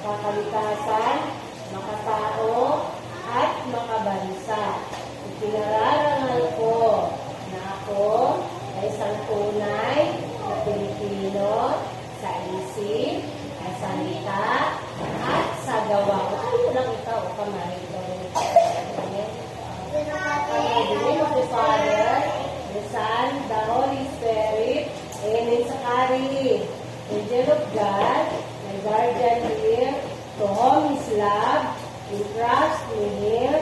Makakalikasan, makatao, at makabansa. Ipinararangal ko na ako ay isang tunay na Pilipino sa isip, sa salita, at sa gawa. Ano lang ikaw o kamay? The name of the Father, the Son, the Holy Spirit, Amen sa kari. Angel of God, my guardian here, to whom is love, entrust me here,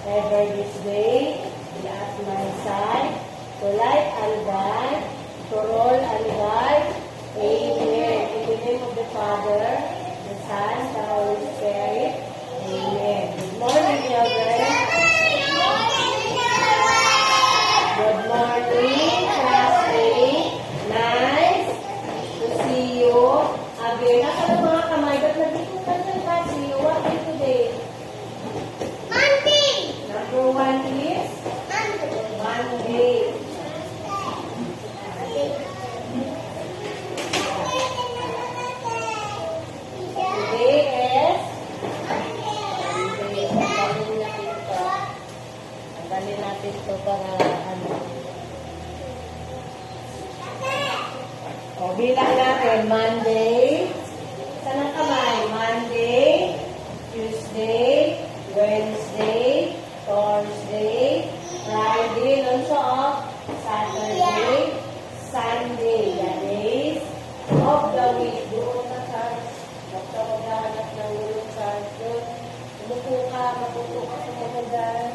ever this way, be at my side, to light and guide, to roll and guide, Amen. In the name of the Father, the Son, the Holy Spirit, Amen. Good morning, children. Good morning, class A. Nice to see you again. Nasa ng mga kamay, ba't nagtitukan sa class A? What is today? Monday. Number 1 is? Monday. Today is? Monday. Tanggalin natin ito para ano. O, bilang natin, Monday. Saan ang kamay? Monday, Tuesday, Wednesday, Thursday, Friday, Saturday, Sunday. The days of the week. Doon na church. Basta maghahanap ng gulong church. Umupo ka, matuto ka sa mga dyan.